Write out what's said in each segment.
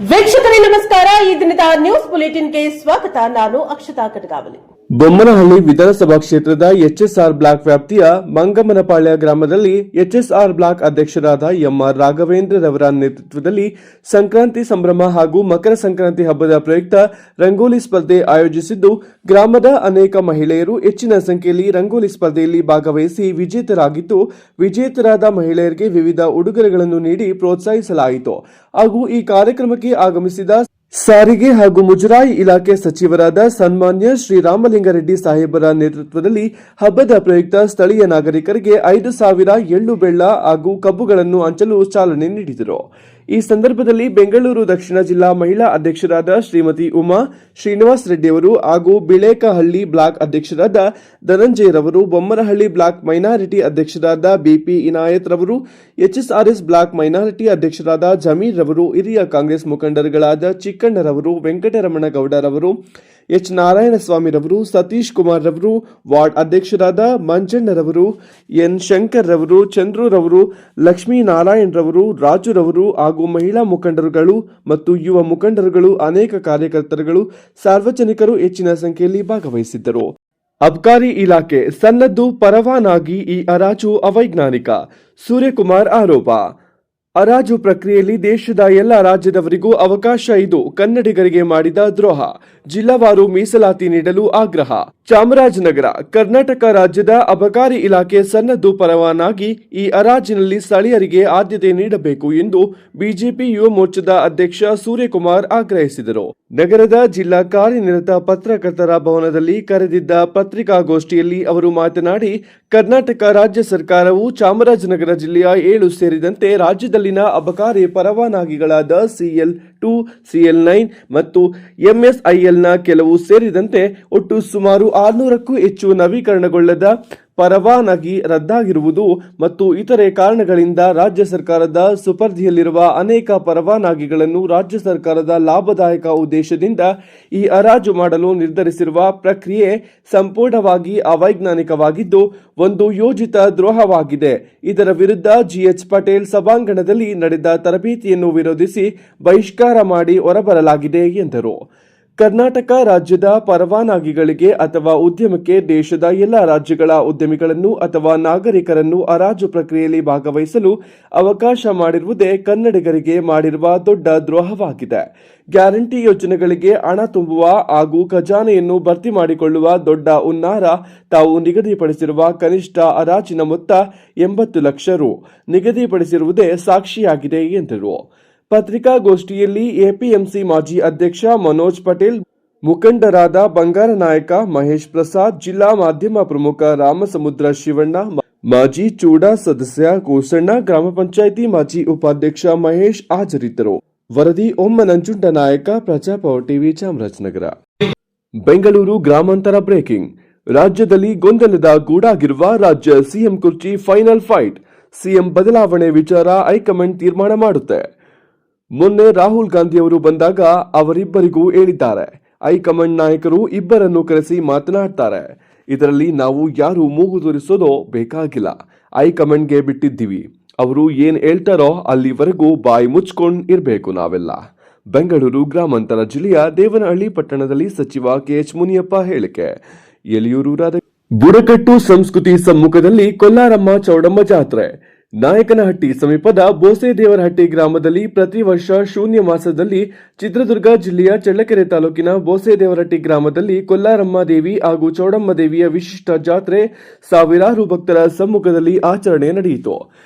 ವೀಕ್ಷಕರೇ ನಮಸ್ಕಾರ. ಈ ದಿನದ ನ್ಯೂಸ್ ಬುಲೆಟಿನ್ಗೆ ಸ್ವಾಗತ. ನಾನು ಅಕ್ಷತಾ ಕಟಗಾವಲಿ. ಬೊಮ್ಮನಹಳ್ಳಿ ವಿಧಾನಸಭಾ ಕ್ಷೇತ್ರದ ಎಚ್ಎಸ್ಆರ್ ಬ್ಲಾಕ್ ವ್ಯಾಪ್ತಿಯ ಮಂಗಮ್ಮನಪಾಳ್ಯ ಗ್ರಾಮದಲ್ಲಿ ಎಚ್ಎಸ್ಆರ್ ಬ್ಲಾಕ್ ಅಧ್ಯಕ್ಷರಾದ ಎಂಆರ್ ರಾಘವೇಂದ್ರರವರ ನೇತೃತ್ವದಲ್ಲಿ ಸಂಕ್ರಾಂತಿ ಸಂಭ್ರಮ ಹಾಗೂ ಮಕರ ಸಂಕ್ರಾಂತಿ ಹಬ್ಬದ ಪ್ರಯುಕ್ತ ರಂಗೋಲಿ ಸ್ಪರ್ಧೆ ಆಯೋಜಿಸಿದ್ದು, ಗ್ರಾಮದ ಅನೇಕ ಮಹಿಳೆಯರು ಹೆಚ್ಚಿನ ಸಂಖ್ಯೆಯಲ್ಲಿ ರಂಗೋಲಿ ಸ್ಪರ್ಧೆಯಲ್ಲಿ ಭಾಗವಹಿಸಿ ವಿಜೇತರಾಗಿದ್ದು, ವಿಜೇತರಾದ ಮಹಿಳೆಯರಿಗೆ ವಿವಿಧ ಉಡುಗೊರೆಗಳನ್ನು ನೀಡಿ ಪ್ರೋತ್ಸಾಹಿಸಲಾಯಿತು. ಹಾಗೂ ಈ ಕಾರ್ಯಕ್ರಮಕ್ಕೆ ಆಗಮಿಸಿದ ಸಾರಿಗೆ ಹಾಗೂ ಮುಜರಾಯಿ ಇಲಾಖೆ ಸಚಿವರಾದ ಸನ್ಮಾನ್ಯ ಶ್ರೀರಾಮಲಿಂಗಾರೆಡ್ಡಿ ಸಾಹೇಬರ ನೇತೃತ್ವದಲ್ಲಿ ಹಬ್ಬದ ಪ್ರಯುಕ್ತ ಸ್ಥಳೀಯ ನಾಗರಿಕರಿಗೆ 5,000 ಎಳ್ಳು ಬೆಲ್ಲ ಹಾಗೂ ಕಬ್ಬುಗಳನ್ನು ಹಂಚಲು ಚಾಲನೆ ನೀಡಿದರು. ಈ ಸಂದರ್ಭದಲ್ಲಿ ಬೆಂಗಳೂರು ದಕ್ಷಿಣ ಜಿಲ್ಲಾ ಮಹಿಳಾ ಅಧ್ಯಕ್ಷರಾದ ಶ್ರೀಮತಿ ಉಮಾ ಶ್ರೀನಿವಾಸ್ ರೆಡ್ಡಿಯವರು ಹಾಗೂ ಬಿಳೇಕಹಳ್ಳಿ ಬ್ಲಾಕ್ ಅಧ್ಯಕ್ಷರಾದ ಧನಂಜಯ ರವರು, ಬೊಮ್ಮನಹಳ್ಳಿ ಬ್ಲಾಕ್ ಮೈನಾರಿಟಿ ಅಧ್ಯಕ್ಷರಾದ ಬಿಪಿ ಇನಾಯತ್ ರವರು, ಎಚ್ಎಸ್ಆರ್ಎಸ್ ಬ್ಲಾಕ್ ಮೈನಾರಿಟಿ ಅಧ್ಯಕ್ಷರಾದ ಜಮೀರ್ ರವರು, ಹಿರಿಯ ಕಾಂಗ್ರೆಸ್ ಮುಖಂಡರುಗಳಾದ ಚಿಕ್ಕಣ್ಣರವರು, ವೆಂಕಟರಮಣ ಗೌಡರವರು, ಎಚ್ ನಾರಾಯಣಸ್ವಾಮಿ ರವರು, ಸತೀಶ್ ಕುಮಾರ್ ರವರು, ವಾರ್ಡ್ ಅಧ್ಯಕ್ಷರಾದ ಮಂಜಣ್ಣರವರು, ಎನ್ ಶಂಕರ್ ರವರು, ಚಂದ್ರು ರವರು, ಲಕ್ಷ್ಮೀನಾರಾಯಣ್ ರವರು, ರಾಜು ರವರು ಹಾಗೂ ಮಹಿಳಾ ಮುಖಂಡರುಗಳು ಮತ್ತು ಯುವ ಮುಖಂಡರುಗಳು, ಅನೇಕ ಕಾರ್ಯಕರ್ತರುಗಳು, ಸಾರ್ವಜನಿಕರು ಹೆಚ್ಚಿನ ಸಂಖ್ಯೆಯಲ್ಲಿ ಭಾಗವಹಿಸಿದ್ದರು. ಅಬ್ಕಾರಿ ಇಲಾಖೆ ಸನ್ನದ್ದು, ಪರವಾನಗಿ ಈ ಹರಾಜು ಅವೈಜ್ಞಾನಿಕ, ಸೂರ್ಯಕುಮಾರ್ ಆರೋಪ. ಹರಾಜು ಪ್ರಕ್ರಿಯೆಯಲ್ಲಿ ದೇಶದ ಎಲ್ಲ ರಾಜ್ಯದವರಿಗೂ ಅವಕಾಶ, ಇದು ಕನ್ನಡಿಗರಿಗೆ ಮಾಡಿದ ದ್ರೋಹ, ಜಿಲ್ಲಾವಾರು ಮೀಸಲಾತಿ ನೀಡಲು ಆಗ್ರಹ. ಚಾಮರಾಜನಗರ ಕರ್ನಾಟಕ ರಾಜ್ಯದ ಅಬಕಾರಿ ಇಲಾಖೆ ಸನ್ನದ್ದು, ಪರವಾನಗಿ ಈ ಹರಾಜಿನಲ್ಲಿ ಸ್ಥಳೀಯರಿಗೆ ಆದ್ಯತೆ ನೀಡಬೇಕು ಎಂದು ಬಿಜೆಪಿ ಯುವ ಮೋರ್ಚಾದ ಅಧ್ಯಕ್ಷ ಸೂರ್ಯಕುಮಾರ್ ಆಗ್ರಹಿಸಿದರು. ನಗರದ ಜಿಲ್ಲಾ ಕಾರ್ಯನಿರತ ಪತ್ರಕರ್ತರ ಭವನದಲ್ಲಿ ಕರೆದಿದ್ದ ಪತ್ರಿಕಾಗೋಷ್ಠಿಯಲ್ಲಿ ಅವರು ಮಾತನಾಡಿ, ಕರ್ನಾಟಕ ರಾಜ್ಯ ಸರ್ಕಾರವು ಚಾಮರಾಜನಗರ ಜಿಲ್ಲೆಯ 7 ಸೇರಿದಂತೆ ರಾಜ್ಯದಲ್ಲಿನ ಅಬಕಾರಿ ಪರವಾನಗಿಗಳಾದ CL2, CL9 ಮತ್ತು MSILನ ಕೆಲವು ಸೇರಿದಂತೆ ಒಟ್ಟು ಸುಮಾರು 600ಕ್ಕೂ ಹೆಚ್ಚು ನವೀಕರಣಗೊಳ್ಳದ ಪರವಾನಗಿ ರದ್ದಾಗಿರುವುದು ಮತ್ತು ಇತರೆ ಕಾರಣಗಳಿಂದ ರಾಜ್ಯ ಸರ್ಕಾರದ ಸುಪರ್ದಿಯಲ್ಲಿರುವ ಅನೇಕ ಪರವಾನಗಿಗಳನ್ನು ರಾಜ್ಯ ಸರ್ಕಾರದ ಲಾಭದಾಯಕ ಉದ್ದೇಶದಿಂದ ಈ ಹರಾಜು ಮಾಡಲು ನಿರ್ಧರಿಸಿರುವ ಪ್ರಕ್ರಿಯೆ ಸಂಪೂರ್ಣವಾಗಿ ಅವೈಜ್ಞಾನಿಕವಾಗಿದ್ದು, ಒಂದು ಯೋಜಿತ ದ್ರೋಹವಾಗಿದೆ. ಇದರ ವಿರುದ್ಧ GH ಪಟೇಲ್ ಸಭಾಂಗಣದಲ್ಲಿ ನಡೆದ ತರಬೇತಿಯನ್ನು ವಿರೋಧಿಸಿ ಬಹಿಷ್ಕಾರ ಮಾಡಿ ಹೊರಬರಲಾಗಿದೆ ಎಂದರು. ಕರ್ನಾಟಕ ರಾಜ್ಯದ ಪರವಾನಗಿಗಳಿಗೆ ಅಥವಾ ಉದ್ಯಮಕ್ಕೆ ದೇಶದ ಎಲ್ಲ ರಾಜ್ಯಗಳ ಉದ್ಯಮಿಗಳನ್ನು ಅಥವಾ ನಾಗರಿಕರನ್ನು ಹರಾಜು ಪ್ರಕ್ರಿಯೆಯಲ್ಲಿ ಭಾಗವಹಿಸಲು ಅವಕಾಶ ಮಾಡಿರುವುದೇ ಕನ್ನಡಿಗರಿಗೆ ಮಾಡಿರುವ ದೊಡ್ಡ ದ್ರೋಹವಾಗಿದೆ. ಗ್ಯಾರಂಟಿ ಯೋಜನೆಗಳಿಗೆ ಹಣ ತುಂಬುವ ಹಾಗೂ ಖಜಾನೆಯನ್ನು ಭರ್ತಿ ಮಾಡಿಕೊಳ್ಳುವ ದೊಡ್ಡ ಹುನ್ನಾರ. ತಾವು ನಿಗದಿಪಡಿಸಿರುವ ಕನಿಷ್ಠ ಹರಾಜಿನ ಮೊತ್ತ 80 ಲಕ್ಷ ರು ನಿಗದಿಪಡಿಸಿರುವುದೇ ಸಾಕ್ಷಿಯಾಗಿದೆ ಎಂದರು. ಪತ್ರಿಕಾಗೋಷ್ಠಿಯಲ್ಲಿ ಎಪಿಎಂಸಿ ಮಾಜಿ ಅಧ್ಯಕ್ಷ ಮನೋಜ್ ಪಟೇಲ್, ಮುಖಂಡರಾದ ಬಂಗಾರನಾಯಕ ಮಹೇಶ್ ಪ್ರಸಾದ್, ಜಿಲ್ಲಾ ಮಾಧ್ಯಮ ಪ್ರಮುಖ ರಾಮಸಮುದ್ರ ಶಿವಣ್ಣ, ಮಾಜಿ ಚೂಡಾ ಸದಸ್ಯ ಕೋಸಣ್ಣ, ಗ್ರಾಮ ಪಂಚಾಯಿತಿ ಮಾಜಿ ಉಪಾಧ್ಯಕ್ಷ ಮಹೇಶ್ ಹಾಜರಿದ್ದರು. ವರದಿ ಒಮ್ಮ ನಂಜುಂಡನಾಯಕ, ಪ್ರಜಾಪವರ್ ಟಿವಿ, ಚಾಮರಾಜನಗರ. ಬೆಂಗಳೂರು ಗ್ರಾಮಾಂತರ ಬ್ರೇಕಿಂಗ್. ರಾಜ್ಯದಲ್ಲಿ ಗೊಂದಲದ ಗೂಡಾಗಿರುವ ರಾಜ್ಯ ಸಿಎಂ ಕುರ್ಚಿ ಫೈನಲ್ ಫೈಟ್. ಸಿಎಂ ಬದಲಾವಣೆ ವಿಚಾರ ಹೈಕಮಾಂಡ್ ತೀರ್ಮಾನ ಮಾಡುತ್ತೆ. ಮೊನ್ನೆ ರಾಹುಲ್ ಗಾಂಧಿಯವರು ಬಂದಾಗ ಅವರಿಬ್ಬರಿಗೂ ಹೇಳಿದ್ದಾರೆ, ಹೈಕಮಾಂಡ್ ನಾಯಕರು ಇಬ್ಬರನ್ನು ಕರೆಸಿ ಮಾತನಾಡ್ತಾರೆ. ಇದರಲ್ಲಿ ನಾವು ಯಾರು ಮೂಗು ತೋರಿಸೋದೋ ಬೇಕಾಗಿಲ್ಲ, ಹೈಕಮಾಂಡ್ಗೆ ಬಿಟ್ಟಿದ್ದೀವಿ. ಅವರು ಏನ್ ಹೇಳ್ತಾರೋ ಅಲ್ಲಿವರೆಗೂ ಬಾಯಿ ಮುಚ್ಕೊಂಡು ಇರಬೇಕು ನಾವೆಲ್ಲ. ಬೆಂಗಳೂರು ಗ್ರಾಮಾಂತರ ಜಿಲ್ಲೆಯ ದೇವನಹಳ್ಳಿ ಪಟ್ಟಣದಲ್ಲಿ ಸಚಿವ KH ಮುನಿಯಪ್ಪ ಹೇಳಿಕೆ. ಯಲಿಯೂರು ಬುಡಕಟ್ಟು ಸಂಸ್ಕೃತಿ ಸಮ್ಮುಖದಲ್ಲಿ ಕೊಲ್ಲಾರಮ್ಮ ಚೌಡಮ್ಮ ಜಾತ್ರೆ. ನಾಯಕನಹಟ್ಟಿ ಸಮೀಪದ ಬೋಸೇದೇವರಹಟ್ಟಿ ಗ್ರಾಮದಲ್ಲಿ ಪ್ರತಿ ವರ್ಷ ಶೂನ್ಯ ಮಾಸದಲ್ಲಿ ಚಿತ್ರದುರ್ಗ ಜಿಲ್ಲೆಯ ಚಳ್ಳಕೆರೆ ತಾಲೂಕಿನ ಬೋಸೇದೇವರಹಟ್ಟಿ ಗ್ರಾಮದಲ್ಲಿ ಕೊಲ್ಲಾರಮ್ಮ ದೇವಿ ಹಾಗೂ ಚೌಡಮ್ಮ ದೇವಿಯ ವಿಶಿಷ್ಟ ಜಾತ್ರೆ ಸಾವಿರಾರು ಭಕ್ತರ ಸಮ್ಮುಖದಲ್ಲಿ ಆಚರಣೆ ನಡೆಯಿತು.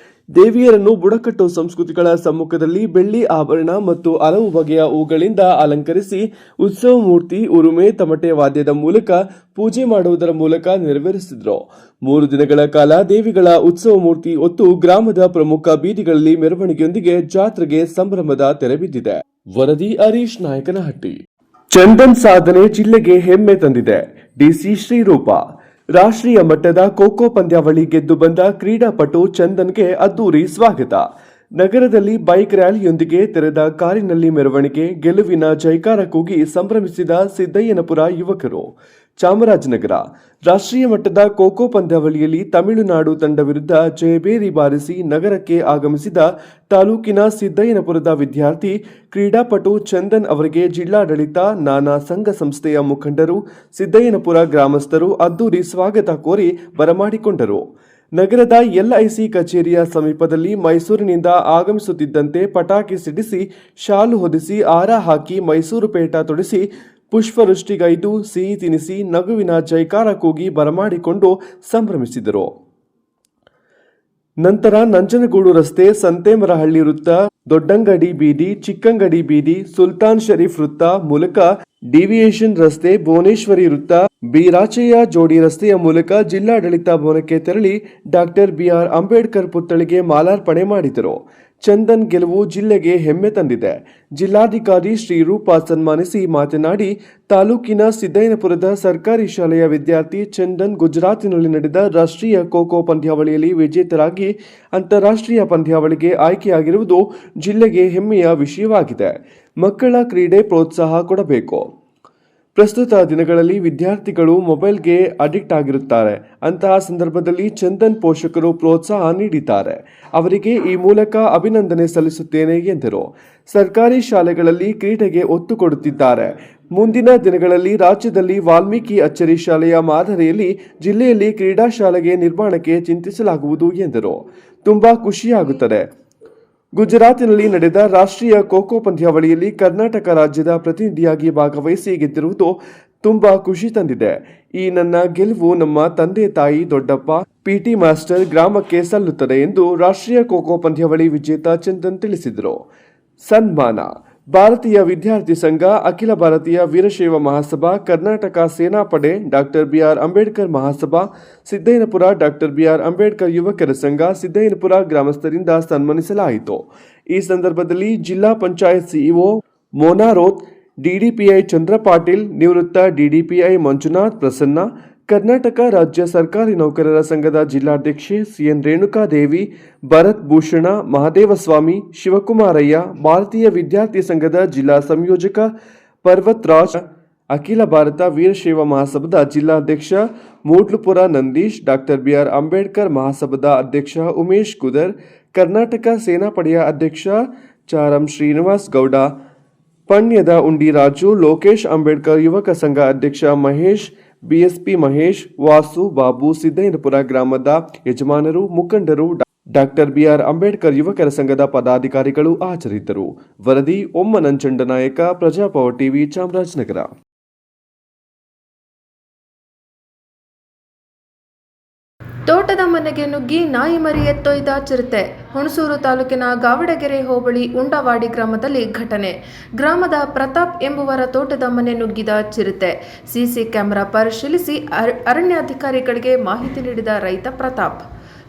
ದೇವಿಯರನ್ನು ಬುಡಕಟ್ಟು ಸಂಸ್ಕೃತಿಗಳ ಸಮ್ಮುಖದಲ್ಲಿ ಬೆಳ್ಳಿ ಆಭರಣ ಮತ್ತು ಹಲವು ಬಗೆಯ ಹೂಗಳಿಂದ ಅಲಂಕರಿಸಿ ಉತ್ಸವ ಮೂರ್ತಿ, ಉರುಮೆ, ತಮಟೆ ವಾದ್ಯದ ಮೂಲಕ ಪೂಜೆ ಮಾಡುವುದರ ಮೂಲಕ ನೆರವೇರಿಸಿದರು. 3 ದಿನಗಳ ಕಾಲ ದೇವಿಗಳ ಉತ್ಸವ ಮೂರ್ತಿ ಹೊತ್ತು ಗ್ರಾಮದ ಪ್ರಮುಖ ಬೀದಿಗಳಲ್ಲಿ ಮೆರವಣಿಗೆಯೊಂದಿಗೆ ಜಾತ್ರೆಗೆ ಸಂಭ್ರಮದ ತೆರೆಬಿದ್ದಿದೆ. ವರದಿ ಹರೀಶ್ ನಾಯಕನಹಟ್ಟಿ. ಚಂದನ್ ಸಾಧನೆ ಜಿಲ್ಲೆಗೆ ಹೆಮ್ಮೆ ತಂದಿದೆ. ಡಿಸಿ ಶ್ರೀರೂಪ. ರಾಷ್ಟ್ರೀಯ ಮಟ್ಟದ ಖೋ ಖೋ ಪಂದ್ಯಾವಳಿ ಗೆದ್ದು ಬಂದ ಕ್ರೀಡಾಪಟು ಚಂದನ್ಗೆ ಅದ್ದೂರಿ ಸ್ವಾಗತ. ನಗರದಲ್ಲಿ ಬೈಕ್ ರ್ಯಾಲಿಯೊಂದಿಗೆ ತೆರೆದ ಕಾರಿನಲ್ಲಿ ಮೆರವಣಿಗೆ, ಗೆಲುವಿನ ಜೈಕಾರ ಕೂಗಿ ಸಂಭ್ರಮಿಸಿದ ಸಿದ್ದಯ್ಯನಪುರ ಯುವಕರು. ಚಾಮರಾಜನಗರ ರಾಷ್ಟ್ರೀಯ ಮಟ್ಟದ ಖೋ-ಖೋ ಪಂದ್ಯಾವಳಿಯಲ್ಲಿ ತಮಿಳುನಾಡು ತಂಡ ವಿರುದ್ಧ ಜಯಭೇರಿ ಬಾರಿಸಿ ನಗರಕ್ಕೆ ಆಗಮಿಸಿದ ತಾಲೂಕಿನ ಸಿದ್ದಯ್ಯನಪುರದ ವಿದ್ಯಾರ್ಥಿ ಕ್ರೀಡಾಪಟು ಚಂದನ್ ಅವರಿಗೆ ಜಿಲ್ಲಾಡಳಿತ, ನಾನಾ ಸಂಘ ಸಂಸ್ಥೆಯ ಮುಖಂಡರು, ಸಿದ್ದಯ್ಯನಪುರ ಗ್ರಾಮಸ್ಥರು ಅದ್ದೂರಿ ಸ್ವಾಗತ ಕೋರಿ ಬರಮಾಡಿಕೊಂಡರು. ನಗರದ ಎಲ್ಐಸಿ ಕಚೇರಿಯ ಸಮೀಪದಲ್ಲಿ ಮೈಸೂರಿನಿಂದ ಆಗಮಿಸುತ್ತಿದ್ದಂತೆ ಪಟಾಕಿ ಸಿಡಿಸಿ, ಶಾಲು ಹೊದಿಸಿ, ಹಾರ ಹಾಕಿ, ಮೈಸೂರು ಪೇಟ ತೊಡಿಸಿ, ಪುಷ್ಪವೃಷ್ಟಿಗೈದು, ಸಿಹಿ ತಿನಿಸಿ, ನಗುವಿನ ಜೈಕಾರ ಕೂಗಿ ಬರಮಾಡಿಕೊಂಡು ಸಂಭ್ರಮಿಸಿದರು. ನಂತರ ನಂಜನಗೂಡು ರಸ್ತೆ, ಸಂತೇಮರಹಳ್ಳಿ ವೃತ್ತ, ದೊಡ್ಡಂಗಡಿ ಬೀದಿ, ಚಿಕ್ಕಂಗಡಿ ಬೀದಿ, ಸುಲ್ತಾನ್ ಶರೀಫ್ ವೃತ್ತ ಮೂಲಕ ಡಿವಿಯೇಷನ್ ರಸ್ತೆ, ಭುವನೇಶ್ವರಿ ವೃತ್ತ, ಬಿರಾಚಯ್ಯ ಜೋಡಿ ರಸ್ತೆಯ ಮೂಲಕ ಜಿಲ್ಲಾಡಳಿತ ಭವನಕ್ಕೆ ತೆರಳಿ ಡಾಕ್ಟರ್ ಬಿಆರ್ ಅಂಬೇಡ್ಕರ್ ಪುತ್ಥಳಿಗೆ ಮಾಲಾರ್ಪಣೆ ಮಾಡಿದರು. ಚಂದನ್ ಗೆಲುವು ಜಿಲ್ಲೆಗೆ ಹೆಮ್ಮೆ ತಂದಿದೆ. ಜಿಲ್ಲಾಧಿಕಾರಿ ಶ್ರೀರೂಪ ಸನ್ಮಾನಿಸಿ ಮಾತನಾಡಿ, ತಾಲೂಕಿನ ಸಿದ್ದಯ್ಯನಪುರದ ಸರ್ಕಾರಿ ಶಾಲೆಯ ವಿದ್ಯಾರ್ಥಿ ಚಂದನ್ ಗುಜರಾತಿನಲ್ಲಿ ನಡೆದ ರಾಷ್ಟ್ರೀಯ ಖೋ-ಖೋ ಪಂದ್ಯಾವಳಿಯಲ್ಲಿ ವಿಜೇತರಾಗಿ ಅಂತಾರಾಷ್ಟ್ರೀಯ ಪಂದ್ಯಾವಳಿಗೆ ಆಯ್ಕೆಯಾಗಿರುವುದು ಜಿಲ್ಲೆಗೆ ಹೆಮ್ಮೆಯ ವಿಷಯವಾಗಿದೆ. ಮಕ್ಕಳ ಕ್ರೀಡೆ ಪ್ರೋತ್ಸಾಹ ಕೊಡಬೇಕು. ಪ್ರಸ್ತುತ ದಿನಗಳಲ್ಲಿ ವಿದ್ಯಾರ್ಥಿಗಳು ಮೊಬೈಲ್ಗೆ ಅಡಿಕ್ಟ್ ಆಗಿರುತ್ತಾರೆ. ಅಂತಹ ಸಂದರ್ಭದಲ್ಲಿ ಚಂದನ್ ಪೋಷಕರು ಪ್ರೋತ್ಸಾಹ ನೀಡಿದ್ದಾರೆ. ಅವರಿಗೆ ಈ ಮೂಲಕ ಅಭಿನಂದನೆ ಸಲ್ಲಿಸುತ್ತೇನೆ ಎಂದರು. ಸರ್ಕಾರಿ ಶಾಲೆಗಳಲ್ಲಿ ಕ್ರೀಡೆಗೆ ಒತ್ತು ಕೊಡುತ್ತಿದ್ದಾರೆ. ಮುಂದಿನ ದಿನಗಳಲ್ಲಿ ರಾಜ್ಯದಲ್ಲಿ ವಾಲ್ಮೀಕಿ ಅಚ್ಚರಿ ಶಾಲೆಯ ಮಾದರಿಯಲ್ಲಿ ಜಿಲ್ಲೆಯಲ್ಲಿ ಕ್ರೀಡಾ ಶಾಲೆಗೆ ನಿರ್ಮಾಣಕ್ಕೆ ಚಿಂತಿಸಲಾಗುವುದು ಎಂದರು. ತುಂಬಾ ಖುಷಿಯಾಗುತ್ತದೆ. ಗುಜರಾತಿನಲ್ಲಿ ನಡೆದ ರಾಷ್ಟ್ರೀಯ ಖೋ-ಖೋ ಪಂದ್ಯಾವಳಿಯಲ್ಲಿ ಕರ್ನಾಟಕ ರಾಜ್ಯದ ಪ್ರತಿನಿಧಿಯಾಗಿ ಭಾಗವಹಿಸಿ ಗೆದ್ದಿರುವುದು ತುಂಬಾ ಖುಷಿ ತಂದಿದೆ. ಈ ನನ್ನ ಗೆಲುವು ನಮ್ಮ ತಂದೆ ತಾಯಿ, ದೊಡ್ಡಪ್ಪ, ಪಿಟಿ ಮಾಸ್ಟರ್, ಗ್ರಾಮಕ್ಕೆ ಸಲ್ಲುತ್ತದೆ ಎಂದು ರಾಷ್ಟ್ರೀಯ ಖೋ-ಖೋ ಪಂದ್ಯಾವಳಿ ವಿಜೇತ ಚಂದನ್ ತಿಳಿಸಿದರು. ಸನ್ಮಾನ: ಭಾರತೀಯ ವಿದ್ಯಾರ್ಥಿ ಸಂಘ, ಅಖಿಲ ಭಾರತೀಯ Veerashaiva Mahasabha, Karnataka Senapade, doctor B R Ambedkar Mahasabha, Siddaiahnapura doctor B R Ambedkar ಯುವಕರ ಸಂಘ, ಸಿದ್ದಯ್ಯನಪುರ ಗ್ರಾಮಸ್ಥರಿಂದ ಸನ್ಮಾನಿಸಲಾಯಿತು. ಈ ಸಂದರ್ಭದಲ್ಲಿ ಜಿಲ್ಲಾ ಪಂಚಾಯತ್ ಸಿಇಒ ಮೋನಾರೋತ್, ಡಿಡಿಪಿಐ ಚಂದ್ರ ಪಾಟೀಲ್, ನಿವೃತ್ತ ಡಿಡಿಪಿಐ ಮಂಜುನಾಥ್ ಪ್ರಸನ್ನ, ಕರ್ನಾಟಕ ರಾಜ್ಯ ಸರ್ಕಾರಿ ನೌಕರರ ಸಂಘದ ಜಿಲ್ಲಾಧ್ಯಕ್ಷೆ ಸಿಎನ್ ರೇಣುಕಾದೇವಿ, ಭರತ್ ಭೂಷಣ, ಮಹದೇವಸ್ವಾಮಿ, ಶಿವಕುಮಾರಯ್ಯ, ಭಾರತೀಯ ವಿದ್ಯಾರ್ಥಿ ಸಂಘದ ಜಿಲ್ಲಾ ಸಂಯೋಜಕ ಪರ್ವತ್ರಾಜ್, ಅಖಿಲ ಭಾರತ ವೀರಶೈವ ಮಹಾಸಭಾದ ಜಿಲ್ಲಾಧ್ಯಕ್ಷ ಮೂಡ್ಲುಪುರ ನಂದೀಶ್, ಡಾಕ್ಟರ್ ಬಿಆರ್ ಅಂಬೇಡ್ಕರ್ ಮಹಾಸಭಾದ ಅಧ್ಯಕ್ಷ ಉಮೇಶ್ ಕುದರ್, ಕರ್ನಾಟಕ ಸೇನಾಪಡೆಯ ಅಧ್ಯಕ್ಷ ಚಾರಂ ಶ್ರೀನಿವಾಸ್ ಗೌಡ, ಪಣ್ಯದ ಉಂಡಿ ರಾಜು, ಲೋಕೇಶ್ ಅಂಬೇಡ್ಕರ್ ಯುವಕ ಸಂಘ ಅಧ್ಯಕ್ಷ ಮಹೇಶ್, ಬಿಎಸ್ಪಿ ಮಹೇಶ್, ವಾಸು, ಬಾಬು, ಸಿದ್ದಯ್ಯನಪುರ ಗ್ರಾಮದ ಯಜಮಾನರು, ಮುಖಂಡರು, ಡಾಕ್ಟರ್ ಬಿಆರ್ ಅಂಬೇಡ್ಕರ್ ಯುವಕರ ಸಂಘದ ಪದಾಧಿಕಾರಿಗಳು ಹಾಜರಿದ್ದರು. ವರದಿ ಒಮ್ಮ ನಂಜಂಡ ನಾಯಕ, ಪ್ರಜಾಪವರ್ ಟಿವಿ, ಚಾಮರಾಜನಗರ. ತೋಟದ ಮನೆಗೆ ನುಗ್ಗಿ ನಾಯಿ ಮರಿ ಎತ್ತೊಯ್ದ ಚಿರತೆ. ಹುಣಸೂರು ತಾಲೂಕಿನ ಗಾವಡಗೆರೆ ಹೋಬಳಿ ಉಂಡವಾಡಿ ಗ್ರಾಮದಲ್ಲಿ ಘಟನೆ. ಗ್ರಾಮದ ಪ್ರತಾಪ್ ಎಂಬುವರ ತೋಟದ ಮನೆ ನುಗ್ಗಿದ ಚಿರತೆ. ಸಿಸಿ ಕ್ಯಾಮೆರಾ ಪರಿಶೀಲಿಸಿ ಅರಣ್ಯಾಧಿಕಾರಿಗಳಿಗೆ ಮಾಹಿತಿ ನೀಡಿದ ರೈತ ಪ್ರತಾಪ್.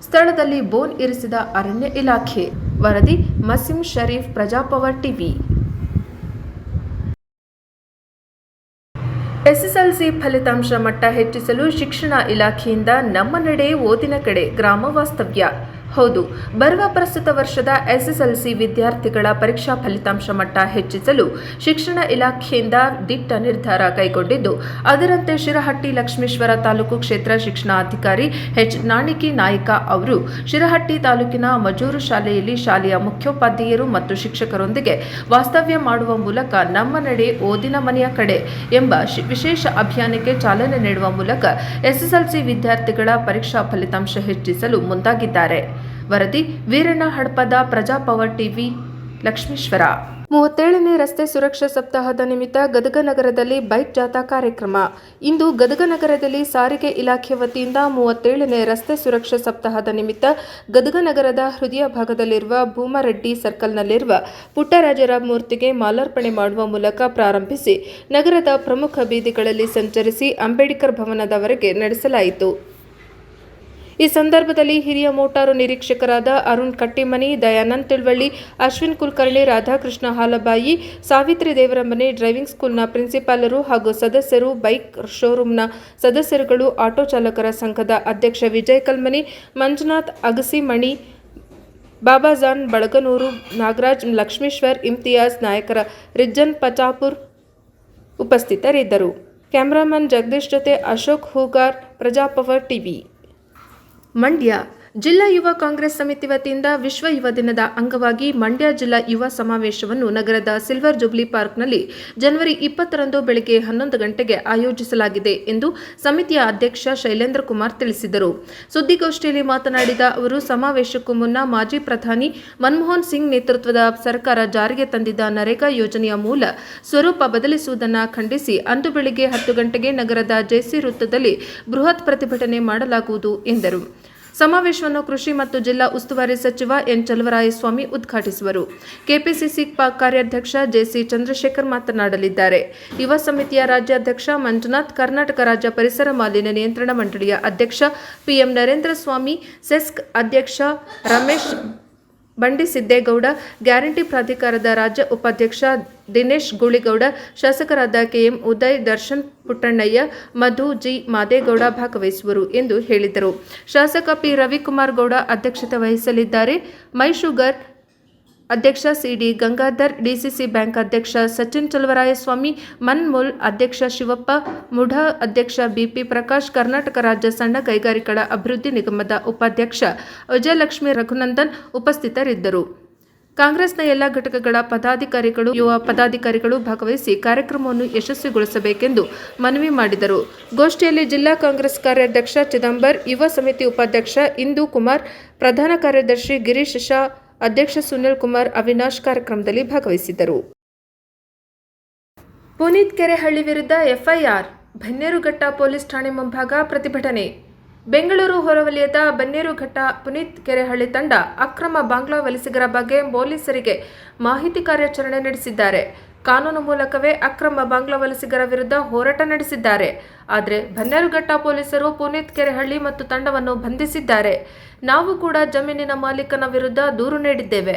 ಸ್ಥಳದಲ್ಲಿ ಬೋನ್ ಇರಿಸಿದ ಅರಣ್ಯ ಇಲಾಖೆ. ವರದಿ ಮಸೀಂ ಶರೀಫ್, ಪ್ರಜಾಪವರ್ ಟಿವಿ. ಎಸ್ಎಸ್ಎಲ್ಸಿ ಫಲಿತಾಂಶ ಮಟ್ಟ ಹೆಚ್ಚಿಸಲು ಶಿಕ್ಷಣ ಇಲಾಖೆಯಿಂದ ನಮ್ಮ ನಡೆ ಓದಿನ ಕಡೆ ಗ್ರಾಮ ವಾಸ್ತವ್ಯ. ಹೌದು, ಬರುವ ಪ್ರಸ್ತುತ ವರ್ಷದ ಎಸ್ಎಸ್ಎಲ್ಸಿ ವಿದ್ಯಾರ್ಥಿಗಳ ಪರೀಕ್ಷಾ ಫಲಿತಾಂಶ ಮಟ್ಟ ಹೆಚ್ಚಿಸಲು ಶಿಕ್ಷಣ ಇಲಾಖೆಯಿಂದ ದಿಟ್ಟ ನಿರ್ಧಾರ ಕೈಗೊಂಡಿದ್ದು, ಅದರಂತೆ ಶಿರಹಟ್ಟಿ ಲಕ್ಷ್ಮೇಶ್ವರ ತಾಲೂಕು ಕ್ಷೇತ್ರ ಶಿಕ್ಷಣಾಧಿಕಾರಿ ಎಚ್ ನಾಣಿಕಿ ನಾಯ್ಕ ಅವರು ಶಿರಹಟ್ಟಿ ತಾಲೂಕಿನ ಮಜೂರು ಶಾಲೆಯಲ್ಲಿ ಶಾಲೆಯ ಮುಖ್ಯೋಪಾಧ್ಯಾಯರು ಮತ್ತು ಶಿಕ್ಷಕರೊಂದಿಗೆ ವಾಸ್ತವ್ಯ ಮಾಡುವ ಮೂಲಕ ನಮ್ಮ ನಡೆ ಓದಿನ ಮನೆಯ ಕಡೆ ಎಂಬ ವಿಶೇಷ ಅಭಿಯಾನಕ್ಕೆ ಚಾಲನೆ ನೀಡುವ ಮೂಲಕ ಎಸ್ಎಸ್ಎಲ್ಸಿ ವಿದ್ಯಾರ್ಥಿಗಳ ಪರೀಕ್ಷಾ ಫಲಿತಾಂಶ ಹೆಚ್ಚಿಸಲು ಮುಂದಾಗಿದ್ದಾರೆ. ವರದಿ ವೀರಣ್ಣ ಹಡಪದ, ಪ್ರಜಾಪವರ್ ಟಿವಿ, ಲಕ್ಷ್ಮೇಶ್ವರ. 37ನೇ ರಸ್ತೆ ಸುರಕ್ಷಾ ಸಪ್ತಾಹದ ನಿಮಿತ್ತ ಗದಗ ನಗರದಲ್ಲಿ ಬೈಕ್ ಜಾಥಾ ಕಾರ್ಯಕ್ರಮ. ಇಂದು ಗದಗ ನಗರದಲ್ಲಿ ಸಾರಿಗೆ ಇಲಾಖೆ ವತಿಯಿಂದ 37ನೇ ರಸ್ತೆ ಸುರಕ್ಷಾ ಸಪ್ತಾಹದ ನಿಮಿತ್ತ ಗದಗ ನಗರದ ಹೃದಯ ಭಾಗದಲ್ಲಿರುವ ಭೂಮರೆಡ್ಡಿ ಸರ್ಕಲ್ನಲ್ಲಿರುವ ಪುಟ್ಟರಾಜರ ಮೂರ್ತಿಗೆ ಮಾಲಾರ್ಪಣೆ ಮಾಡುವ ಮೂಲಕ ಪ್ರಾರಂಭಿಸಿ ನಗರದ ಪ್ರಮುಖ ಬೀದಿಗಳಲ್ಲಿ ಸಂಚರಿಸಿ ಅಂಬೇಡ್ಕರ್ ಭವನದವರೆಗೆ ನಡೆಸಲಾಯಿತು. ಈ ಸಂದರ್ಭದಲ್ಲಿ ಹಿರಿಯ ಮೋಟಾರು ನಿರೀಕ್ಷಕರಾದ ಅರುಣ್ ಕಟ್ಟಿಮನಿ, ದಯಾನಂದ್ ತಿಳ್ವಳ್ಳಿ, ಅಶ್ವಿನ್ ಕುಲಕರ್ಣಿ, ರಾಧಾಕೃಷ್ಣ ಹಾಲಬಾಯಿ, ಸಾವಿತ್ರಿ ದೇವರಮನೆ ಡ್ರೈವಿಂಗ್ ಸ್ಕೂಲ್ನ ಪ್ರಿನ್ಸಿಪಾಲರು ಹಾಗೂ ಸದಸ್ಯರು, ಬೈಕ್ ಶೋರೂಮ್ನ ಸದಸ್ಯರುಗಳು, ಆಟೋ ಚಾಲಕರ ಸಂಘದ ಅಧ್ಯಕ್ಷ ವಿಜಯ್ ಕಲ್ಮನಿ, ಮಂಜುನಾಥ್ ಅಗಸಿಮಣಿ, ಬಾಬಾಜಾನ್ ಬಳಗನೂರು, ನಾಗರಾಜ್ ಲಕ್ಷ್ಮೀಶ್ವರ್, ಇಮ್ತಿಯಾಜ್ ನಾಯಕರ, ರಿಜ್ಜನ್ ಪಚಾಪುರ್ ಉಪಸ್ಥಿತರಿದ್ದರು. ಕ್ಯಾಮರಾಮನ್ ಜಗದೀಶ್ ಜೊತೆ ಅಶೋಕ್ ಹೂಗಾರ್, ಪ್ರಜಾಪವರ್ ಟಿವಿ. ಮಂಡ್ಯ ಜಿಲ್ಲಾ ಯುವ ಕಾಂಗ್ರೆಸ್ ಸಮಿತಿ ವತಿಯಿಂದ ವಿಶ್ವ ಯುವ ದಿನದ ಅಂಗವಾಗಿ ಮಂಡ್ಯ ಜಿಲ್ಲಾ ಯುವ ಸಮಾವೇಶವನ್ನು ನಗರದ ಸಿಲ್ವರ್ ಜುಬ್ಲಿ ಪಾರ್ಕ್ನಲ್ಲಿ ಜನವರಿ 20ರಂದು ಬೆಳಗ್ಗೆ 11 ಗಂಟೆಗೆ ಆಯೋಜಿಸಲಾಗಿದೆ ಎಂದು ಸಮಿತಿಯ ಅಧ್ಯಕ್ಷ ಶೈಲೇಂದ್ರ ಕುಮಾರ್ ತಿಳಿಸಿದರು. ಸುದ್ದಿಗೋಷ್ಠಿಯಲ್ಲಿ ಮಾತನಾಡಿದ ಅವರು, ಸಮಾವೇಶಕ್ಕೂ ಮುನ್ನ ಮಾಜಿ ಪ್ರಧಾನಿ ಮನಮೋಹನ್ ಸಿಂಗ್ ನೇತೃತ್ವದ ಸರ್ಕಾರ ಜಾರಿಗೆ ತಂದಿದ್ದ ನರೇಗಾ ಯೋಜನೆಯ ಮೂಲ ಸ್ವರೂಪ ಬದಲಿಸುವುದನ್ನು ಖಂಡಿಸಿ ಅಂದು ಬೆಳಗ್ಗೆ 10 ಗಂಟೆಗೆ ನಗರದ ಜೆಸಿ ವೃತ್ತದಲ್ಲಿ ಬೃಹತ್ ಪ್ರತಿಭಟನೆ ಮಾಡಲಾಗುವುದು ಎಂದರು. ಸಮಾವೇಶವನ್ನು ಕೃಷಿ ಮತ್ತು ಜಿಲ್ಲಾ ಉಸ್ತುವಾರಿ ಸಚಿವ ಎನ್ ಚಲುವರಾಯಸ್ವಾಮಿ ಉದ್ಘಾಟಿಸುವರು. ಕೆಪಿಸಿಸಿ ಕಾರ್ಯಾಧ್ಯಕ್ಷ ಜೆಸಿ ಚಂದ್ರಶೇಖರ್ ಮಾತನಾಡಲಿದ್ದಾರೆ. ಯುವ ಸಮಿತಿಯ ರಾಜ್ಯಾಧ್ಯಕ್ಷ ಮಂಜುನಾಥ್, ಕರ್ನಾಟಕ ರಾಜ್ಯ ಪರಿಸರ ಮಾಲಿನ್ಯ ನಿಯಂತ್ರಣ ಮಂಡಳಿಯ ಅಧ್ಯಕ್ಷ ಪಿಎಂ ನರೇಂದ್ರ ಸ್ವಾಮಿ, ಸೆಸ್ಕ್ ಅಧ್ಯಕ್ಷ ರಮೇಶ್ ಬಂಡಿಸಿದ್ದೇಗೌಡ, ಗ್ಯಾರಂಟಿ ಪ್ರಾಧಿಕಾರದ ರಾಜ್ಯ ಉಪಾಧ್ಯಕ್ಷ ದಿನೇಶ್ ಗುಳಿಗೌಡ, ಶಾಸಕರಾದ ಕೆಎಂ ಉದಯ್, ದರ್ಶನ್ ಪುಟ್ಟಣ್ಣಯ್ಯ, ಮಧು ಜಿ ಮಾದೇಗೌಡ ಭಾಗವಹಿಸುವರು ಎಂದು ಹೇಳಿದರು. ಶಾಸಕ ಪಿ ರವಿಕುಮಾರ್ ಗೌಡ ಅಧ್ಯಕ್ಷತೆ ವಹಿಸಲಿದ್ದಾರೆ. ಮೈ ಶುಗರ್ ಅಧ್ಯಕ್ಷ ಸಿಡಿ ಗಂಗಾಧರ್, ಡಿಸಿಸಿ ಬ್ಯಾಂಕ್ ಅಧ್ಯಕ್ಷ ಸಚಿನ್ ಚಲುವರಾಯಸ್ವಾಮಿ, ಮನ್ಮೂಲ್ ಅಧ್ಯಕ್ಷ ಶಿವಪ್ಪ, ಮುಢಾ ಅಧ್ಯಕ್ಷ ಬಿಪಿ ಪ್ರಕಾಶ್, ಕರ್ನಾಟಕ ರಾಜ್ಯ ಸಣ್ಣ ಕೈಗಾರಿಕೆಗಳ ಅಭಿವೃದ್ಧಿ ನಿಗಮದ ಉಪಾಧ್ಯಕ್ಷ ವಿಜಯಲಕ್ಷ್ಮಿ ರಘುನಂದನ್ ಉಪಸ್ಥಿತರಿದ್ದರು. ಕಾಂಗ್ರೆಸ್ನ ಎಲ್ಲ ಘಟಕಗಳ ಪದಾಧಿಕಾರಿಗಳು, ಯುವ ಪದಾಧಿಕಾರಿಗಳು ಭಾಗವಹಿಸಿ ಕಾರ್ಯಕ್ರಮವನ್ನು ಯಶಸ್ವಿಗೊಳಿಸಬೇಕೆಂದು ಮನವಿ ಮಾಡಿದರು. ಗೋಷ್ಠಿಯಲ್ಲಿ ಜಿಲ್ಲಾ ಕಾಂಗ್ರೆಸ್ ಕಾರ್ಯಾಧ್ಯಕ್ಷ ಚಿದಂಬರ್, ಯುವ ಸಮಿತಿ ಉಪಾಧ್ಯಕ್ಷ ಇಂದು ಕುಮಾರ್, ಪ್ರಧಾನ ಕಾರ್ಯದರ್ಶಿ ಗಿರೀಶ್ ಶಾ, ಅಧ್ಯಕ್ಷ ಸುನಿಲ್ ಕುಮಾರ್, ಅವಿನಾಶ್ ಕಾರ್ಯಕ್ರಮದಲ್ಲಿ ಭಾಗವಹಿಸಿದ್ದರು. ಪುನೀತ್ ಕೆರೆಹಳ್ಳಿ ವಿರುದ್ಧ ಎಫ್ಐಆರ್, ಬನ್ನೇರುಘಟ್ಟ ಪೊಲೀಸ್ ಠಾಣೆ ಮುಂಭಾಗ ಪ್ರತಿಭಟನೆ. ಬೆಂಗಳೂರು ಹೊರವಲಯದ ಬನ್ನೇರುಘಟ್ಟ ಪುನೀತ್ ಕೆರೆಹಳ್ಳಿ ತಂಡ ಅಕ್ರಮ ಬಾಂಗ್ಲಾ ವಲಸಿಗರ ಬಗ್ಗೆ ಪೊಲೀಸರಿಗೆ ಮಾಹಿತಿ ಕಾರ್ಯಾಚರಣೆ ನಡೆಸಿದ್ದಾರೆ. ಕಾನೂನು ಮೂಲಕವೇ ಅಕ್ರಮ ಬಾಂಗ್ಲಾ ವಲಸಿಗರ ವಿರುದ್ಧ ಹೋರಾಟ ನಡೆಸಿದ್ದಾರೆ. ಆದರೆ ಬನ್ನೇರುಘಟ್ಟ ಪೊಲೀಸರು ಪುನೀತ್ ಕೆರೆಹಳ್ಳಿ ಮತ್ತು ತಂಡವನ್ನು ಬಂಧಿಸಿದ್ದಾರೆ. ನಾವು ಕೂಡ ಜಮೀನಿನ ಮಾಲೀಕನ ವಿರುದ್ಧ ದೂರು ನೀಡಿದ್ದೇವೆ.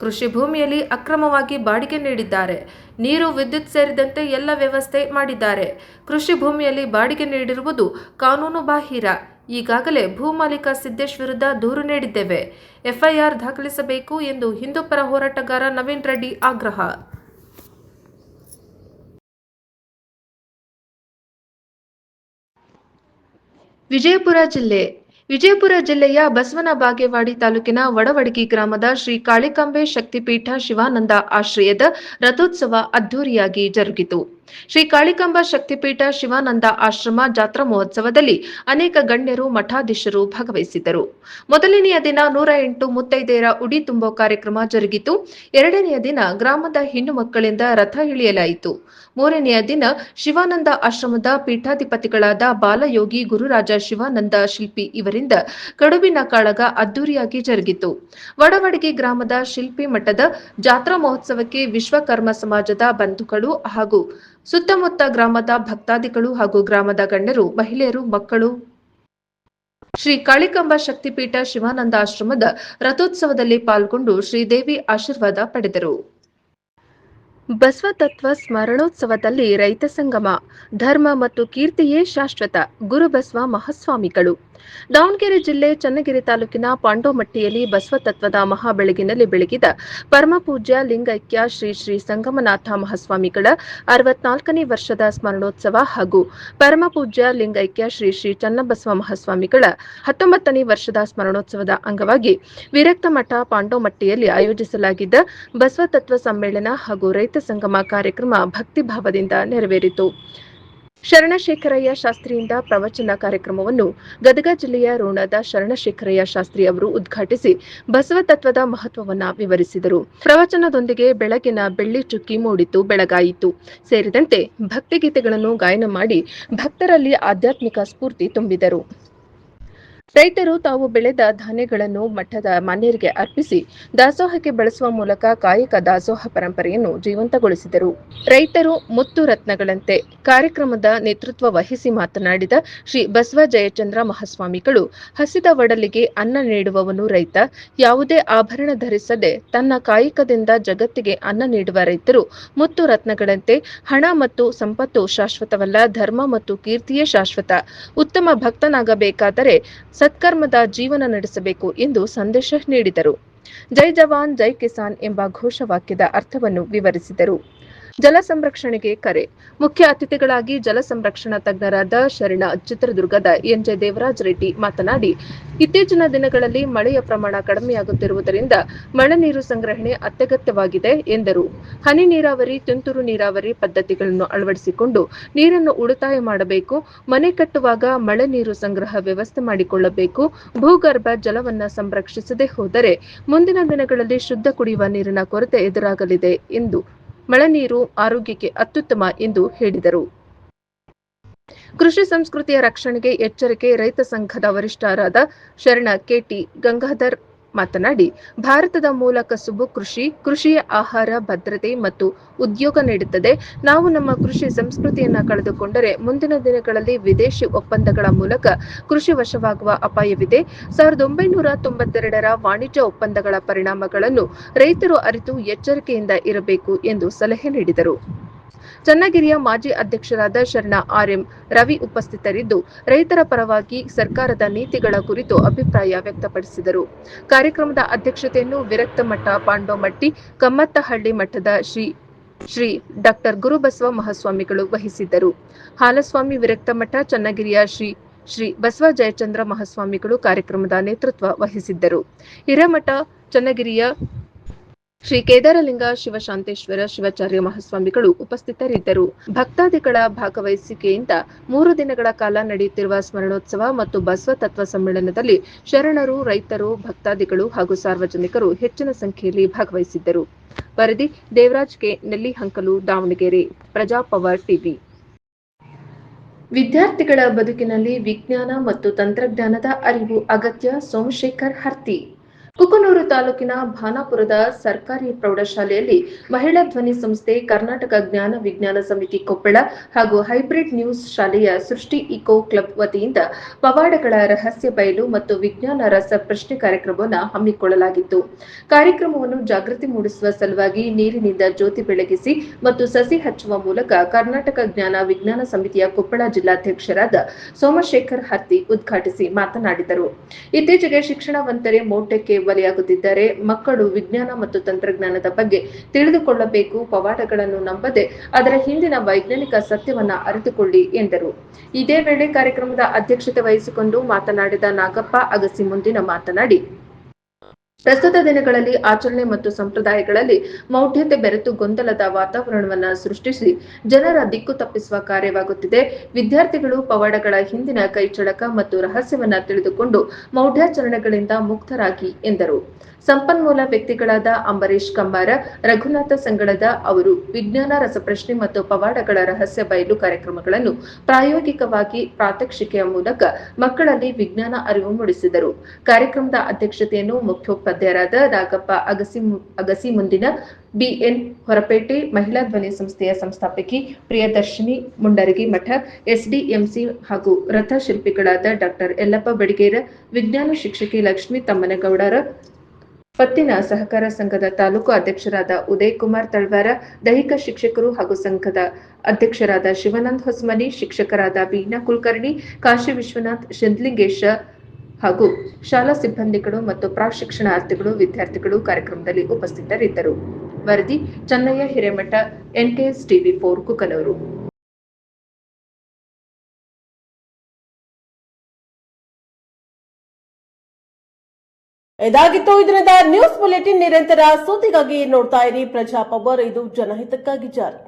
ಕೃಷಿ ಭೂಮಿಯಲ್ಲಿ ಅಕ್ರಮವಾಗಿ ಬಾಡಿಗೆ ನೀಡಿದ್ದಾರೆ. ನೀರು, ವಿದ್ಯುತ್ ಸೇರಿದಂತೆ ಎಲ್ಲ ವ್ಯವಸ್ಥೆ ಮಾಡಿದ್ದಾರೆ. ಕೃಷಿ ಭೂಮಿಯಲ್ಲಿ ಬಾಡಿಗೆ ನೀಡಿರುವುದು ಕಾನೂನು ಬಾಹಿರ. ಈಗಾಗಲೇ ಭೂ ಮಾಲೀಕ ಸಿದ್ದೇಶ್ ವಿರುದ್ಧ ದೂರು ನೀಡಿದ್ದೇವೆ. ಎಫ್ಐಆರ್ ದಾಖಲಿಸಬೇಕು ಎಂದು ಹಿಂದೂಪರ ಹೋರಾಟಗಾರ ನವೀನ್ ರೆಡ್ಡಿ ಆಗ್ರಹ. ವಿಜಯಪುರ ಜಿಲ್ಲೆಯ ಬಸವನ ಬಾಗೇವಾಡಿ ತಾಲೂಕಿನ ವಡವಡಗಿ ಗ್ರಾಮದ ಶ್ರೀ ಕಾಳಿಕಾಂಬೆ ಶಕ್ತಿಪೀಠ ಶಿವಾನಂದ ಆಶ್ರಯದ ರಥೋತ್ಸವ ಅದ್ದೂರಿಯಾಗಿ ಜರುಗಿತು. ಶ್ರೀ ಕಾಳಿಕಾಂಬ ಶಕ್ತಿಪೀಠ ಶಿವಾನಂದ ಆಶ್ರಮ ಜಾತ್ರಾ ಮಹೋತ್ಸವದಲ್ಲಿ ಅನೇಕ ಗಣ್ಯರು, ಮಠಾಧೀಶರು ಭಾಗವಹಿಸಿದ್ದರು. ಮೊದಲನೆಯ ದಿನ 108 ಮುತ್ತೈದೆಯರ ಉಡಿ ತುಂಬೋ ಕಾರ್ಯಕ್ರಮ ಜರುಗಿತು. ಎರಡನೆಯ ದಿನ ಗ್ರಾಮದ ಹೆಣ್ಣು ಮಕ್ಕಳಿಂದ ರಥ ಎಳೆಯಲಾಯಿತು. ಮೂರನೆಯ ದಿನ ಶಿವಾನಂದ ಆಶ್ರಮದ ಪೀಠಾಧಿಪತಿಗಳಾದ ಬಾಲಯೋಗಿ ಗುರುರಾಜ ಶಿವಾನಂದ ಶಿಲ್ಪಿ ಇವರಿಂದ ಕಡುಬಿನ ಕಾಳಗ ಅದ್ದೂರಿಯಾಗಿ ಜರುಗಿತು. ವಡವಡಗಿ ಗ್ರಾಮದ ಶಿಲ್ಪಿ ಮಠದ ಜಾತ್ರಾ ಮಹೋತ್ಸವಕ್ಕೆ ವಿಶ್ವಕರ್ಮ ಸಮಾಜದ ಬಂಧುಗಳು ಹಾಗೂ ಸುತ್ತಮುತ್ತ ಗ್ರಾಮದ ಭಕ್ತಾದಿಗಳು ಹಾಗೂ ಗ್ರಾಮದ ಗಣ್ಯರು, ಮಹಿಳೆಯರು, ಮಕ್ಕಳು ಶ್ರೀ ಕಾಳಿಕಾಂಬ ಶಕ್ತಿಪೀಠ ಶಿವಾನಂದ ಆಶ್ರಮದ ರಥೋತ್ಸವದಲ್ಲಿ ಪಾಲ್ಗೊಂಡು ಶ್ರೀದೇವಿ ಆಶೀರ್ವಾದ ಪಡೆದರು. ಬಸವತತ್ವ ಸ್ಮರಣೋತ್ಸವದಲ್ಲಿ ರೈತ ಸಂಗಮ, ಧರ್ಮ ಮತ್ತು ಕೀರ್ತಿಯೇ ಶಾಶ್ವತ, ಗುರುಬಸವ ಮಹಾಸ್ವಾಮಿಗಳು. ದಾವಣಗೆರೆ ಜಿಲ್ಲೆ ಚನ್ನಗಿರಿ ತಾಲೂಕಿನ ಪಾಂಡೋಮಟ್ಟಿಯಲ್ಲಿ ಬಸವತತ್ವದ ಮಹಾಬೆಳಗಿನಲ್ಲಿ ಬೆಳಗಿದ ಪರಮಪೂಜ್ಯ ಲಿಂಗೈಕ್ಯ ಶ್ರೀ ಶ್ರೀ ಸಂಗಮನಾಥ ಮಹಾಸ್ವಾಮಿಗಳ 64ನೇ ವರ್ಷದ ಸ್ಮರಣೋತ್ಸವ ಹಾಗೂ ಪರಮಪೂಜ್ಯ ಲಿಂಗೈಕ್ಯ ಶ್ರೀ ಶ್ರೀ ಚನ್ನಬಸವ ಮಹಾಸ್ವಾಮಿಗಳ 19ನೇ ವರ್ಷದ ಸ್ಮರಣೋತ್ಸವದ ಅಂಗವಾಗಿ ವಿರಕ್ತ ಮಠ ಪಾಂಡೋಮಟ್ಟಿಯಲ್ಲಿ ಆಯೋಜಿಸಲಾಗಿದ್ದ ಬಸವತತ್ವ ಸಮ್ಮೇಳನ ಹಾಗೂ ರೈತ ಸಂಗಮ ಕಾರ್ಯಕ್ರಮ ಭಕ್ತಿಭಾವದಿಂದ ನೆರವೇರಿತು. ಶರಣಶೇಖರಯ್ಯ ಶಾಸ್ತ್ರಿಯಿಂದ ಪ್ರವಚನ ಕಾರ್ಯಕ್ರಮವನ್ನು ಗದಗ ಜಿಲ್ಲೆಯ ರೋಣದ ಶರಣಶೇಖರಯ್ಯ ಶಾಸ್ತ್ರಿ ಅವರು ಉದ್ಘಾಟಿಸಿ ಬಸವತತ್ವದ ಮಹತ್ವವನ್ನು ವಿವರಿಸಿದರು. ಪ್ರವಚನದೊಂದಿಗೆ ಬೆಳಗಿನ ಬೆಳ್ಳಿ ಚುಕ್ಕಿ ಮೂಡಿತು, ಬೆಳಗಾಯಿತು ಸೇರಿದಂತೆ ಭಕ್ತಿಗೀತೆಗಳನ್ನು ಗಾಯನ ಮಾಡಿ ಭಕ್ತರಲ್ಲಿ ಆಧ್ಯಾತ್ಮಿಕ ಸ್ಫೂರ್ತಿ ತುಂಬಿದರು. ರೈತರು ತಾವು ಬೆಳೆದ ಧಾನ್ಯಗಳನ್ನು ಮಠದ ಮಾನ್ಯರಿಗೆ ಅರ್ಪಿಸಿ ದಾಸೋಹಕ್ಕೆ ಬಳಸುವ ಮೂಲಕ ಕಾಯಕ ದಾಸೋಹ ಪರಂಪರೆಯನ್ನು ಜೀವಂತಗೊಳಿಸಿದರು. ರೈತರು ಮುತ್ತು ರತ್ನಗಳಂತೆ ಕಾರ್ಯಕ್ರಮದ ನೇತೃತ್ವ ವಹಿಸಿ ಮಾತನಾಡಿದ ಶ್ರೀ ಬಸವ ಜಯಚಂದ್ರ ಮಹಾಸ್ವಾಮಿಗಳು, ಹಸಿದ ಒಡಲಿಗೆ ಅನ್ನ ನೀಡುವವನು ರೈತ. ಯಾವುದೇ ಆಭರಣ ಧರಿಸದೆ ತನ್ನ ಕಾಯಕದಿಂದ ಜಗತ್ತಿಗೆ ಅನ್ನ ನೀಡುವ ರೈತರು ಮುತ್ತು ರತ್ನಗಳಂತೆ. ಹಣ ಮತ್ತು ಸಂಪತ್ತು ಶಾಶ್ವತವಲ್ಲ, ಧರ್ಮ ಮತ್ತು ಕೀರ್ತಿಯೇ ಶಾಶ್ವತ. ಉತ್ತಮ ಭಕ್ತನಾಗಬೇಕಾದರೆ ಸತ್ಕರ್ಮದ ಜೀವನ ನಡೆಸಬೇಕು ಎಂದು ಸಂದೇಶ ನೀಡಿದರು. ಜೈ ಜವಾನ್ ಜೈ ಕಿಸಾನ್ ಎಂಬ ಘೋಷವಾಕ್ಯದ ಅರ್ಥವನ್ನು ವಿವರಿಸಿದರು. ಜಲ ಸಂರಕ್ಷಣೆಗೆ ಕರೆ. ಮುಖ್ಯ ಅತಿಥಿಗಳಾಗಿ ಜಲ ಸಂರಕ್ಷಣಾ ತಜ್ಞರಾದ ಶರಣ ಚಿತ್ರದುರ್ಗದ ಎನ್ಜೆ ದೇವರಾಜ್ ರೆಡ್ಡಿ ಮಾತನಾಡಿ, ಇತ್ತೀಚಿನ ದಿನಗಳಲ್ಲಿ ಮಳೆಯ ಪ್ರಮಾಣ ಕಡಿಮೆಯಾಗುತ್ತಿರುವುದರಿಂದ ಮಳೆ ನೀರು ಸಂಗ್ರಹಣೆ ಅತ್ಯಗತ್ಯವಾಗಿದೆ ಎಂದರು. ಹನಿ ನೀರಾವರಿ, ತುಂತುರು ನೀರಾವರಿ ಪದ್ಧತಿಗಳನ್ನು ಅಳವಡಿಸಿಕೊಂಡು ನೀರನ್ನು ಉಳಿತಾಯ ಮಾಡಬೇಕು. ಮನೆ ಕಟ್ಟುವಾಗ ಮಳೆ ನೀರು ಸಂಗ್ರಹ ವ್ಯವಸ್ಥೆ ಮಾಡಿಕೊಳ್ಳಬೇಕು. ಭೂಗರ್ಭ ಜಲವನ್ನು ಸಂರಕ್ಷಿಸದೆ ಹೋದರೆ ಮುಂದಿನ ದಿನಗಳಲ್ಲಿ ಶುದ್ಧ ಕುಡಿಯುವ ನೀರಿನ ಕೊರತೆ ಎದುರಾಗಲಿದೆ ಎಂದು ಮಳೆ ನೀರು ಆರೋಗ್ಯಕ್ಕೆ ಅತ್ಯುತ್ತಮ ಎಂದು ಹೇಳಿದರು. ಕೃಷಿ ಸಂಸ್ಕೃತಿಯ ರಕ್ಷಣೆಗೆ ಎಚ್ಚರಿಕೆ. ರೈತ ಸಂಘದ ವರಿಷ್ಠರಾದ ಶರಣ ಕೆಟಿ ಗಂಗಾಧರ್ ಮಾತನಾಡಿ, ಭಾರತದ ಮೂಲ ಕಸುಬು ಕೃಷಿ. ಕೃಷಿಯ ಆಹಾರ ಭದ್ರತೆ ಮತ್ತು ಉದ್ಯೋಗ ನೀಡುತ್ತದೆ. ನಾವು ನಮ್ಮ ಕೃಷಿ ಸಂಸ್ಕೃತಿಯನ್ನ ಕಳೆದುಕೊಂಡರೆ ಮುಂದಿನ ದಿನಗಳಲ್ಲಿ ವಿದೇಶಿ ಒಪ್ಪಂದಗಳ ಮೂಲಕ ಕೃಷಿ ವಶವಾಗುವ ಅಪಾಯವಿದೆ. 1992ರ ವಾಣಿಜ್ಯ ಒಪ್ಪಂದಗಳ ಪರಿಣಾಮಗಳನ್ನು ರೈತರು ಅರಿತು ಎಚ್ಚರಿಕೆಯಿಂದ ಇರಬೇಕು ಎಂದು ಸಲಹೆ ನೀಡಿದರು. ಚನ್ನಗಿರಿಯ ಮಾಜಿ ಅಧ್ಯಕ್ಷರಾದ ಶರಣ ಆರ್ಎಂ ರವಿ ಉಪಸ್ಥಿತರಿದ್ದು, ರೈತರ ಪರವಾಗಿ ಸರ್ಕಾರದ ನೀತಿಗಳ ಕುರಿತು ಅಭಿಪ್ರಾಯ ವ್ಯಕ್ತಪಡಿಸಿದರು. ಕಾರ್ಯಕ್ರಮದ ಅಧ್ಯಕ್ಷತೆಯನ್ನು ವಿರಕ್ತ ಮಠ ಪಾಂಡೋಮಟ್ಟಿ ಕಮ್ಮತ್ತಹಳ್ಳಿ ಮಠದ ಶ್ರೀ ಡಾ ಗುರುಬಸವ ಮಹಾಸ್ವಾಮಿಗಳು ವಹಿಸಿದ್ದರು. ಹಾಲಸ್ವಾಮಿ ವಿರಕ್ತ ಮಠ ಚನ್ನಗಿರಿಯ ಶ್ರೀ ಬಸವ ಜಯಚಂದ್ರ ಮಹಾಸ್ವಾಮಿಗಳು ಕಾರ್ಯಕ್ರಮದ ನೇತೃತ್ವ ವಹಿಸಿದ್ದರು. ಹಿರೇಮಠ ಚನ್ನಗಿರಿಯ ಶ್ರೀ ಕೇದಾರಲಿಂಗ ಶಿವಶಾಂತೇಶ್ವರ ಶಿವಾಚಾರ್ಯ ಮಹಾಸ್ವಾಮಿಗಳು ಉಪಸ್ಥಿತರಿದ್ದರು. ಭಕ್ತಾದಿಗಳ ಭಾಗವಹಿಸುವಿಕೆಯಿಂದ 3 ದಿನಗಳ ಕಾಲ ನಡೆಯುತ್ತಿರುವ ಸ್ಮರಣೋತ್ಸವ ಮತ್ತು ಬಸವ ತತ್ವ ಸಮ್ಮೇಳನದಲ್ಲಿ ಶರಣರು, ರೈತರು, ಭಕ್ತಾದಿಗಳು ಹಾಗೂ ಸಾರ್ವಜನಿಕರು ಹೆಚ್ಚಿನ ಸಂಖ್ಯೆಯಲ್ಲಿ ಭಾಗವಹಿಸಿದ್ದರು. ವರದಿ ದೇವರಾಜ್ ಕೆ, ನೆಲ್ಲಿಹಂಕಲು, ದಾವಣಗೆರೆ. ಪ್ರಜಾಪವರ್ ಟಿವಿ. ವಿದ್ಯಾರ್ಥಿಗಳ ಬದುಕಿನಲ್ಲಿ ವಿಜ್ಞಾನ ಮತ್ತು ತಂತ್ರಜ್ಞಾನದ ಅರಿವು ಅಗತ್ಯ. ಸೋಮಶೇಖರ್ ಹರ್ತಿ. ಕುಕನೂರು ತಾಲೂಕಿನ ಭಾನಾಪುರದ ಸರ್ಕಾರಿ ಪ್ರೌಢಶಾಲೆಯಲ್ಲಿ ಮಹಿಳಾ ಧ್ವನಿ ಸಂಸ್ಥೆ, ಕರ್ನಾಟಕ ಜ್ಞಾನ ವಿಜ್ಞಾನ ಸಮಿತಿ ಕೊಪ್ಪಳ ಹಾಗೂ ಹೈಬ್ರಿಡ್ ನ್ಯೂಸ್ ಶಾಲೆಯ ಸೃಷ್ಟಿ ಇಕೋ ಕ್ಲಬ್ ವತಿಯಿಂದ ಪವಾಡಗಳ ರಹಸ್ಯ ಬಯಲು ಮತ್ತು ವಿಜ್ಞಾನ ರಸ ಪ್ರಶ್ನೆ ಕಾರ್ಯಕ್ರಮವನ್ನು ಹಮ್ಮಿಕೊಳ್ಳಲಾಗಿತ್ತು. ಕಾರ್ಯಕ್ರಮವನ್ನು ಜಾಗೃತಿ ಮೂಡಿಸುವ ಸಲುವಾಗಿ ನೀರಿನಿಂದ ಜ್ಯೋತಿ ಬೆಳಗಿಸಿ ಮತ್ತು ಸಸಿ ಹಚ್ಚುವ ಮೂಲಕ ಕರ್ನಾಟಕ ಜ್ಞಾನ ವಿಜ್ಞಾನ ಸಮಿತಿಯ ಕೊಪ್ಪಳ ಜಿಲ್ಲಾಧ್ಯಕ್ಷರಾದ ಸೋಮಶೇಖರ್ ಹರ್ತಿ ಉದ್ಘಾಟಿಸಿ ಮಾತನಾಡಿದರು. ಇತ್ತೀಚೆಗೆ ಶಿಕ್ಷಣವಂತರೇ ಮೋಟಕ್ಕೆ ಬಲಿಯಾಗುತ್ತಿದ್ದಾರೆ. ಮಕ್ಕಳು ವಿಜ್ಞಾನ ಮತ್ತು ತಂತ್ರಜ್ಞಾನದ ಬಗ್ಗೆ ತಿಳಿದುಕೊಳ್ಳಬೇಕು. ಪವಾಡಗಳನ್ನು ನಂಬದೆ ಅದರ ಹಿಂದಿನ ವೈಜ್ಞಾನಿಕ ಸತ್ಯವನ್ನ ಅರಿತುಕೊಳ್ಳಿ ಎಂದರು. ಇದೇ ವೇಳೆ ಕಾರ್ಯಕ್ರಮದ ಅಧ್ಯಕ್ಷತೆ ವಹಿಸಿಕೊಂಡು ಮಾತನಾಡಿದ ನಾಗಪ್ಪ ಅಗಸಿ ಮುಂದಿನ ಮಾತನಾಡಿ, ಪ್ರಸ್ತುತ ದಿನಗಳಲ್ಲಿ ಆಚರಣೆ ಮತ್ತು ಸಂಪ್ರದಾಯಗಳಲ್ಲಿ ಮೌಢ್ಯತೆ ಬೆರೆತು ಗೊಂದಲದ ವಾತಾವರಣವನ್ನು ಸೃಷ್ಟಿಸಿ ಜನರ ದಿಕ್ಕು ತಪ್ಪಿಸುವ ಕಾರ್ಯವಾಗುತ್ತಿದೆ. ವಿದ್ಯಾರ್ಥಿಗಳು ಪವಾಡಗಳ ಹಿಂದಿನ ಕೈಚಳಕ ಮತ್ತು ರಹಸ್ಯವನ್ನ ತಿಳಿದುಕೊಂಡು ಮೌಢ್ಯಾಚರಣೆಗಳಿಂದ ಮುಕ್ತರಾಗಿ ಎಂದರು. ಸಂಪನ್ಮೂಲ ವ್ಯಕ್ತಿಗಳಾದ ಅಂಬರೀಶ್ ಕಂಬಾರ, ರಘುನಾಥ ಸಂಗಳದ ಅವರು ವಿಜ್ಞಾನ ರಸಪ್ರಶ್ನೆ ಮತ್ತು ಪವಾಡಗಳ ರಹಸ್ಯ ಬಯಲು ಕಾರ್ಯಕ್ರಮಗಳನ್ನು ಪ್ರಾಯೋಗಿಕವಾಗಿ ಪ್ರಾತ್ಯಕ್ಷಿಕೆಯ ಮೂಲಕ ಮಕ್ಕಳಲ್ಲಿ ವಿಜ್ಞಾನ ಅರಿವು ಮೂಡಿಸಿದರು. ಕಾರ್ಯಕ್ರಮದ ಅಧ್ಯಕ್ಷತೆಯನ್ನು ಮುಖ್ಯೋಪಾಧ್ಯಾಯರಾದ ನಾಗಪ್ಪ ಅಗಸಿ ಮುಂದಿನ, ಬಿಎನ್ ಹೊರಪೇಟೆ ಮಹಿಳಾ ಧ್ವನಿ ಸಂಸ್ಥೆಯ ಸಂಸ್ಥಾಪಕಿ ಪ್ರಿಯದರ್ಶಿನಿ ಮುಂಡರಗಿ ಮಠ, ಎಸ್ಡಿಎಂಸಿ ಹಾಗೂ ರಥ ಶಿಲ್ಪಿಗಳಾದ ಡಾಕ್ಟರ್ ಯಲ್ಲಪ್ಪ ಬಡಿಗೇರ, ವಿಜ್ಞಾನ ಶಿಕ್ಷಕಿ ಲಕ್ಷ್ಮೀ ತಮ್ಮನಗೌಡರ, ಪತ್ತಿನ ಸಹಕಾರ ಸಂಘದ ತಾಲೂಕು ಅಧ್ಯಕ್ಷರಾದ ಉದಯ್ ಕುಮಾರ್ ತಳವಾರ, ದೈಹಿಕ ಶಿಕ್ಷಕರು ಹಾಗೂ ಸಂಘದ ಅಧ್ಯಕ್ಷರಾದ ಶಿವಾನಂದ್ ಹೊಸಮನಿ, ಶಿಕ್ಷಕರಾದ ವೀಣಾ ಕುಲಕರ್ಣಿ, ಕಾಶಿ ವಿಶ್ವನಾಥ್, ಶಿಂದ್ಲಿಂಗೇಶ ಹಾಗೂ ಶಾಲಾ ಸಿಬ್ಬಂದಿಗಳು ಮತ್ತು ಪ್ರಾಶಿಕ್ಷಣಾರ್ಥಿಗಳು, ವಿದ್ಯಾರ್ಥಿಗಳು ಕಾರ್ಯಕ್ರಮದಲ್ಲಿ ಉಪಸ್ಥಿತರಿದ್ದರು. ವರದಿ ಚನ್ನಯ್ಯ ಹಿರೇಮಠ, ಎನ್ಕೆಎಸ್ ಟಿವಿ 4 ಕುಕನೂರು. ಇದಾಗಿತ್ತು ಇದರಿಂದ ನ್ಯೂಸ್ ಬುಲೆಟಿನ್. ನಿರಂತರ ಸುದ್ದಿಗಾಗಿ ನೋಡ್ತಾ ಇರಿ ಪ್ರಜಾಪವರ್. ಇದು ಜನಹಿತಕ್ಕಾಗಿ ಜಾರಿ.